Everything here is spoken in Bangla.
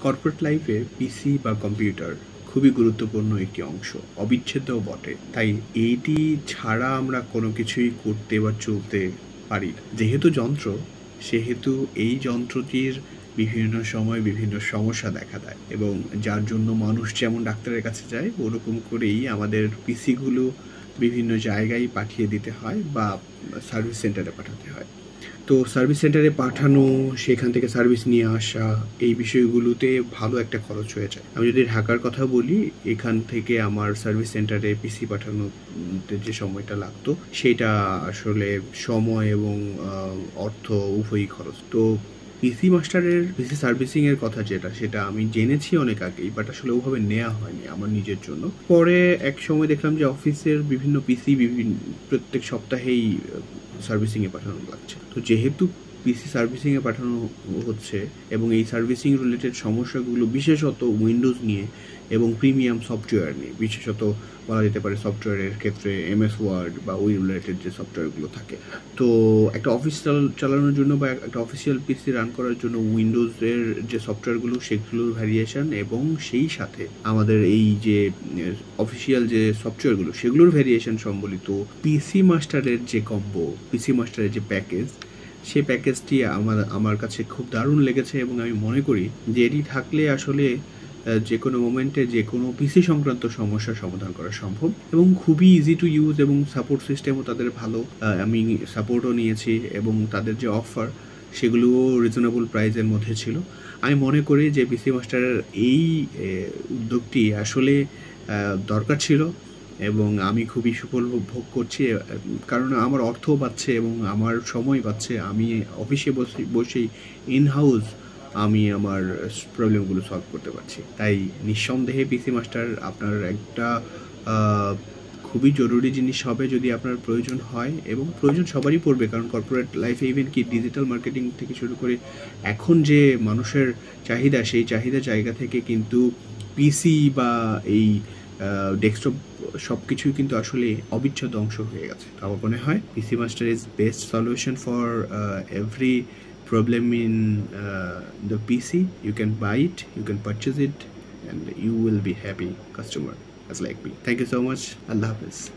কর্পোরেট লাইফে পিসি বা কম্পিউটার খুবই গুরুত্বপূর্ণ একটি অংশ, অবিচ্ছেদ্যও বটে। তাই এইটি ছাড়া আমরা কোনো কিছুই করতে বা চলতে পারি না। যেহেতু যন্ত্র, সেহেতু এই যন্ত্রটির বিভিন্ন সময় বিভিন্ন সমস্যা দেখা দেয়, এবং যার জন্য মানুষ যেমন ডাক্তারের কাছে যায়, ওরকম করেই আমাদের পিসিগুলো বিভিন্ন জায়গায় পাঠিয়ে দিতে হয় বা সার্ভিস সেন্টারে পাঠাতে হয়। তো সার্ভিস সেন্টারে পাঠানো, সেখান থেকে সার্ভিস নিয়ে আসা, এই বিষয়গুলোতে ভালো একটা খরচ হয়ে যায়। আমি যদি ঢাকার কথা বলি, এখান থেকে আমার সার্ভিস সেন্টারে পিসি পাঠানোতে যে সময়টা লাগতো, সেটা আসলে সময় এবং অর্থ উভয়ই খরচ। তো পিসি মাস্টারের পিসি সার্ভিসিং এর কথা সেটা আমি জেনেছি অনেক আগেই, বাট আসলে ওভাবে নেওয়া হয়নি আমার নিজের জন্য। পরে এক সময় দেখলাম যে অফিসের বিভিন্ন পিসি প্রত্যেক সপ্তাহেই সার্ভিসিংয়ে পাঠানো লাগছে। তো যেহেতু পিসি সার্ভিসিংয়ে পাঠানো হচ্ছে এবং এই সার্ভিসিং রিলেটেড সমস্যাগুলো বিশেষত উইন্ডোজ নিয়ে এবং প্রিমিয়াম সফটওয়্যার নিয়ে, বিশেষত বলা যেতে পারে সফটওয়্যারের ক্ষেত্রে এমএস ওয়ার্ড বা ওই রিলেটেড যে সফটওয়্যারগুলো থাকে। তো একটা অফিস চালানোর জন্য বা একটা অফিসিয়াল পিসি রান করার জন্য উইন্ডোজের যে সফটওয়্যারগুলো, সেগুলোর ভ্যারিয়েশন এবং সেই সাথে আমাদের এই যে অফিসিয়াল যে সফটওয়্যারগুলো, সেগুলোর ভ্যারিয়েশন সম্বলিত পিসি মাস্টারের যে কম্বো, পিসি মাস্টারের যে প্যাকেজ, সেই প্যাকেজটি আমার কাছে খুব দারুণ লেগেছে এবং আমি মনে করি যে এটি থাকলে আসলে যে কোনো মোমেন্টে যে কোনো পিসি সংক্রান্ত সমস্যার সমাধান করা সম্ভব এবং খুবই ইজি টু ইউজ, এবং সাপোর্ট সিস্টেমও তাদের ভালো। আমি সাপোর্টও নিয়েছি এবং তাদের যে অফার, সেগুলোও রিজনেবল প্রাইসের মধ্যে ছিল। আমি মনে করি যে পিসি মাস্টারের এই উদ্যোগটি আসলে দরকার ছিল এবং আমি খুবই সুফল ভোগ করছি, কারণ আমার অর্থও পাচ্ছে এবং আমার সময় পাচ্ছে। আমি অফিসে বসেই ইন হাউস আমি আমার প্রবলেমগুলো সলভ করতে পারছি। তাই নিঃসন্দেহে পিসি মাস্টার আপনার একটা খুবই জরুরি জিনিস হবে যদি আপনার প্রয়োজন হয়, এবং প্রয়োজন সবারই পড়বে, কারণ কর্পোরেট লাইফে ইভেন কি ডিজিটাল মার্কেটিং থেকে শুরু করে এখন যে মানুষের চাহিদা, সেই চাহিদা জায়গা থেকে কিন্তু পিসি বা এই ডেস্কটপ সব কিছুই কিন্তু আসলে অবিচ্ছেদ্য অংশ হয়ে গেছে। তো আমার মনে হয় পিসি master is best solution for every problem in the PC. You can buy it, you can purchase it, and you will be happy customer as like me. Thank you so much. Allah Hafiz.